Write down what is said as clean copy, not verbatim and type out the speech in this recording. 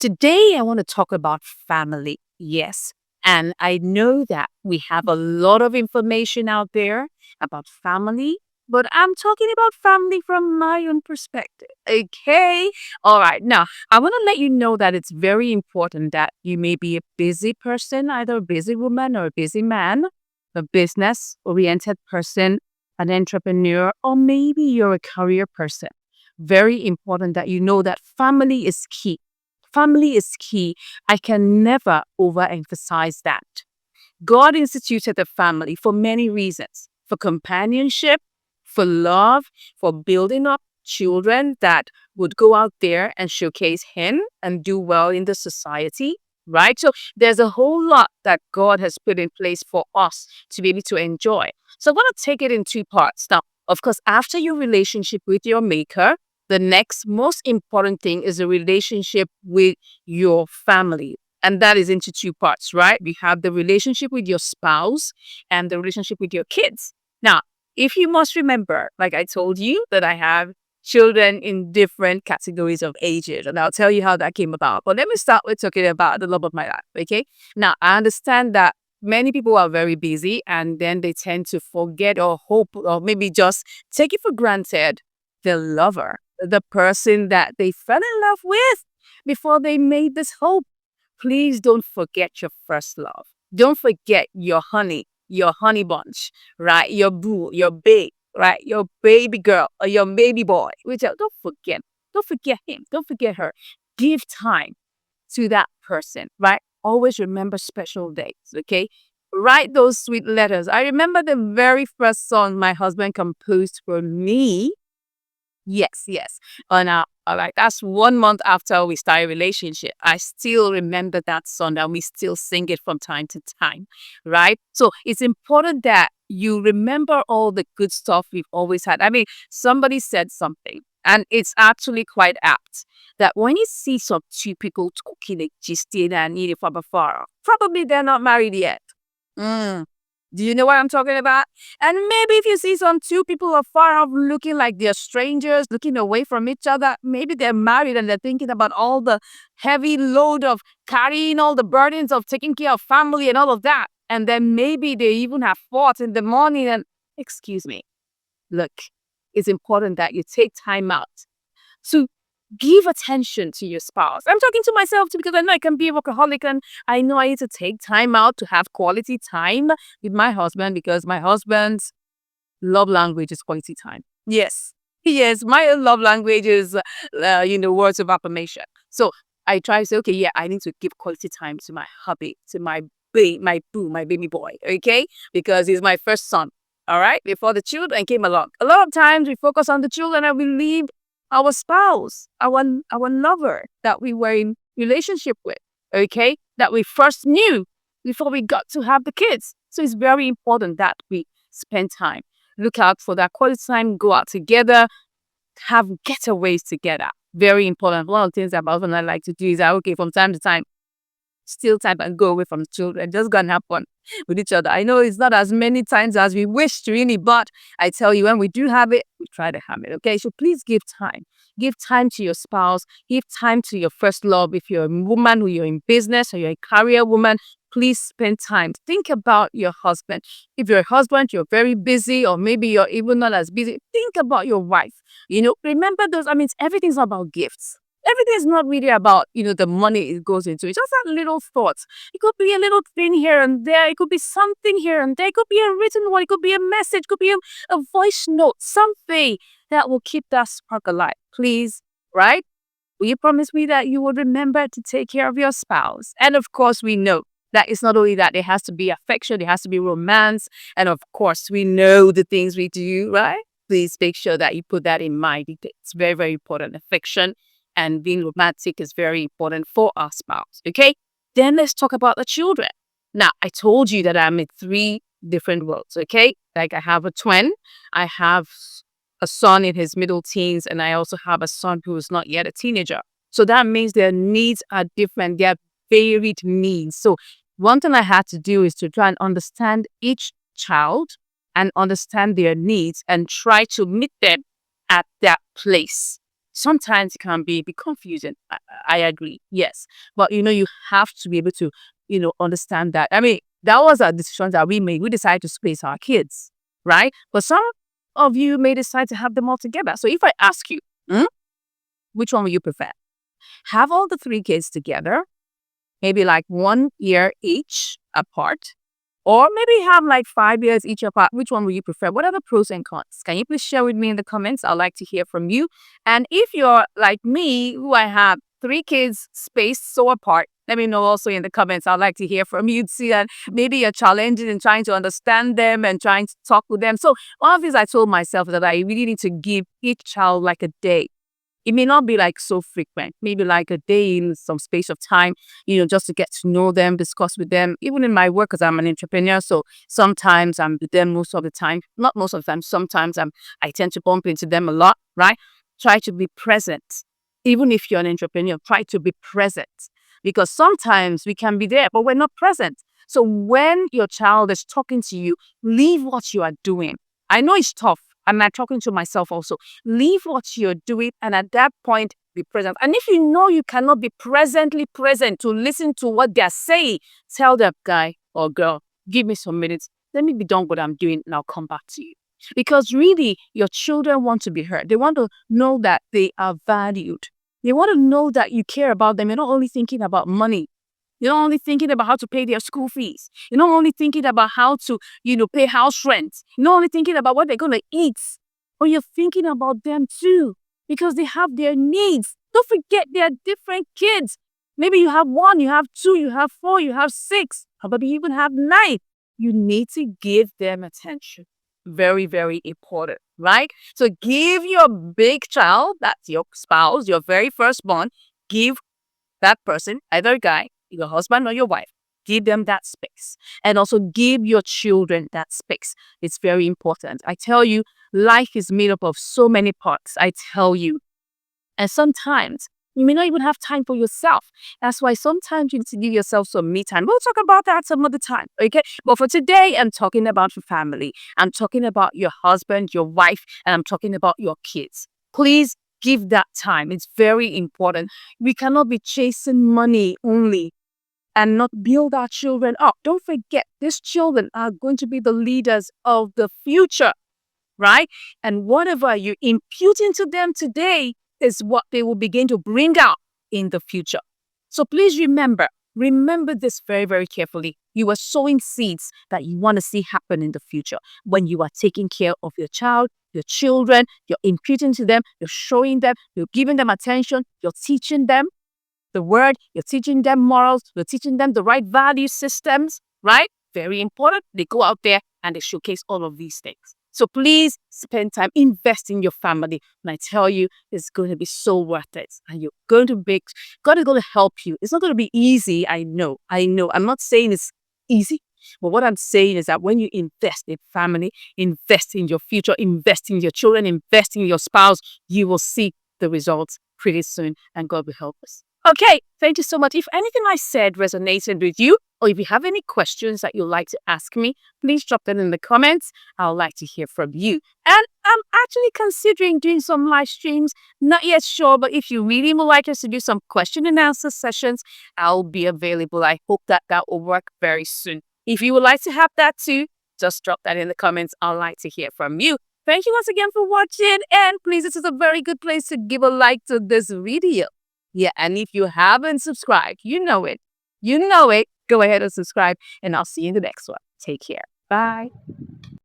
Today, I want to talk about family. Yes. And I know that we have a lot of information out there about family, but I'm talking about family from my own perspective. Okay. All right. Now, I want to let you know that it's very important that you may be a busy person, either a busy woman or a busy man, a business oriented person, an entrepreneur, or maybe you're a career person. Very important that you know that family is key. Family is key. I can never overemphasize that. God instituted a family for many reasons, for companionship, for love, for building up children that would go out there and showcase Him and do well in the society, right? So there's a whole lot that God has put in place for us to be able to enjoy. So I want to take it in two parts. Now, of course, after your relationship with your Maker, the next most important thing is a relationship with your family. And that is into two parts, right? We have the relationship with your spouse and the relationship with your kids. Now, if you must remember, like I told you, that I have children in different categories of ages, and I'll tell you how that came about. But let me start with talking about the love of my life, okay? Now, I understand that many people are very busy and then they tend to forget or hope or maybe just take it for granted the lover, the person that they fell in love with before they made this hope. Please don't forget your first love. Don't forget your honey bunch, right? Your boo, your babe, right? Your baby girl or your baby boy. Don't forget. Don't forget him. Don't forget her. Give time to that person, right? Always remember special dates, okay? Write those sweet letters. I remember the very first song my husband composed for me. Yes, yes. And like that's 1 month after we started a relationship. I still remember that song and we still sing it from time to time, right? So it's important that you remember all the good stuff we've always had. I mean, somebody said something, and it's actually quite apt that when you see some two people talking, like gisting and eating from afar, probably they're not married yet. Mm. Do you know what I'm talking about? And maybe if you see some two people afar off looking like they're strangers, looking away from each other, maybe they're married and they're thinking about all the heavy load of carrying all the burdens of taking care of family and all of that. And then maybe they even have fought in the morning and, excuse me, look, it's important that you take time out to give attention to your spouse. I'm talking to myself too because I know I can be a workaholic and I know I need to take time out to have quality time with my husband because my husband's love language is quality time. Yes. Yes, my love language is, words of affirmation. So I try to say, okay, yeah, I need to give quality time to my hubby, to my boo, my baby boy, okay? Because he's my first son, all right? Before the children came along. A lot of times we focus on the children and we leave our spouse, our lover that we were in relationship with, okay? That we first knew before we got to have the kids. So it's very important that we spend time. Look out for that quality time, go out together, have getaways together. Very important. One of the things that my husband and I like to do is that, okay, from time to time, steal time and go away from the children. Just go and have fun with each other. I know it's not as many times as we wish to really, but I tell you, when we do have it, we try to have it. Okay. So please give time. Give time to your spouse. Give time to your first love. If you're a woman or you're in business or you're a career woman, please spend time. Think about your husband. If you're a husband, you're very busy, or maybe you're even not as busy. Think about your wife. Remember those. I mean, everything's not about gifts. Everything is not really about, the money it goes into. It's just that little thoughts. It could be a little thing here and there. It could be something here and there. It could be a written one. It could be a message. It could be a voice note. Something that will keep that spark alive. Please, right? Will you promise me that you will remember to take care of your spouse? And of course, we know that it's not only that. There has to be affection. There has to be romance. And of course, we know the things we do, right? Please make sure that you put that in mind. It's very, very important. Affection and being romantic is very important for our spouse. Okay. Then let's talk about the children. Now, I told you that I'm in three different worlds. Okay. Like I have a twin, I have a son in his middle teens, and I also have a son who is not yet a teenager. So that means their needs are different. They have varied needs. So one thing I had to do is to try and understand each child and understand their needs and try to meet them at that place. Sometimes it can be confusing. I agree. Yes. But you have to be able to, understand that. I mean, that was a decision that we made. We decided to space our kids, right? But some of you may decide to have them all together. So if I ask you, which one will you prefer? Have all the three kids together, maybe like 1 year each apart, or maybe have like 5 years each apart. Which one will you prefer? What are the pros and cons? Can you please share with me in the comments? I'd like to hear from you. And if you're like me, who I have three kids spaced so apart, let me know also in the comments. I'd like to hear from you too. And maybe you're challenged in trying to understand them and trying to talk with them. So one of these I told myself that I really need to give each child like a day. It may not be like so frequent, maybe like a day in some space of time, just to get to know them, discuss with them. Even in my work, because I'm an entrepreneur, so sometimes I'm with them most of the time. Not most of the time, sometimes I tend to bump into them a lot, right? Try to be present. Even if you're an entrepreneur, try to be present. Because sometimes we can be there, but we're not present. So when your child is talking to you, leave what you are doing. I know it's tough. I'm not talking to myself also. Leave what you're doing and at that point, be present. And if you know you cannot be presently present to listen to what they're saying, tell that guy or girl, give me some minutes. Let me be done what I'm doing and I'll come back to you. Because really, your children want to be heard. They want to know that they are valued. They want to know that you care about them. You're not only thinking about money. You're not only thinking about how to pay their school fees. You're not only thinking about how to, pay house rent. You're not only thinking about what they're going to eat, but you're thinking about them too because they have their needs. Don't forget they are different kids. Maybe you have 1, you have 2, you have 4, you have 6, probably you even have 9. You need to give them attention. Very, very important, right? So give your big child, that's your spouse, your very firstborn, give that person, either a guy, your husband or your wife, give them that space. And also give your children that space. It's very important. I tell you, life is made up of so many parts. I tell you. And sometimes you may not even have time for yourself. That's why sometimes you need to give yourself some me time. We'll talk about that some other time. Okay. But for today, I'm talking about your family. I'm talking about your husband, your wife, and I'm talking about your kids. Please give that time. It's very important. We cannot be chasing money only and not build our children up. Don't forget, these children are going to be the leaders of the future, right? And whatever you impute into them today is what they will begin to bring out in the future. So please remember this very, very carefully. You are sowing seeds that you want to see happen in the future. When you are taking care of your child, your children, you're imputing to them, you're showing them, you're giving them attention, you're teaching them the word, you're teaching them morals, you're teaching them the right value systems, right? Very important. They go out there and they showcase all of these things. So please spend time, invest in your family. And I tell you, it's going to be so worth it. And you're going to be, God is going to help you. It's not going to be easy. I know. I'm not saying it's easy. But what I'm saying is that when you invest in family, invest in your future, invest in your children, invest in your spouse, you will see the results pretty soon and God will help us. Okay, thank you so much. If anything I said resonated with you, or if you have any questions that you'd like to ask me, please drop them in the comments. I would like to hear from you. And I'm actually considering doing some live streams. Not yet sure, but if you really would like us to do some question and answer sessions, I'll be available. I hope that will work very soon. If you would like to have that too, just drop that in the comments. I'd like to hear from you. Thank you once again for watching. And please, this is a very good place to give a like to this video. Yeah, and if you haven't subscribed, you know it. Go ahead and subscribe, and I'll see you in the next one. Take care. Bye.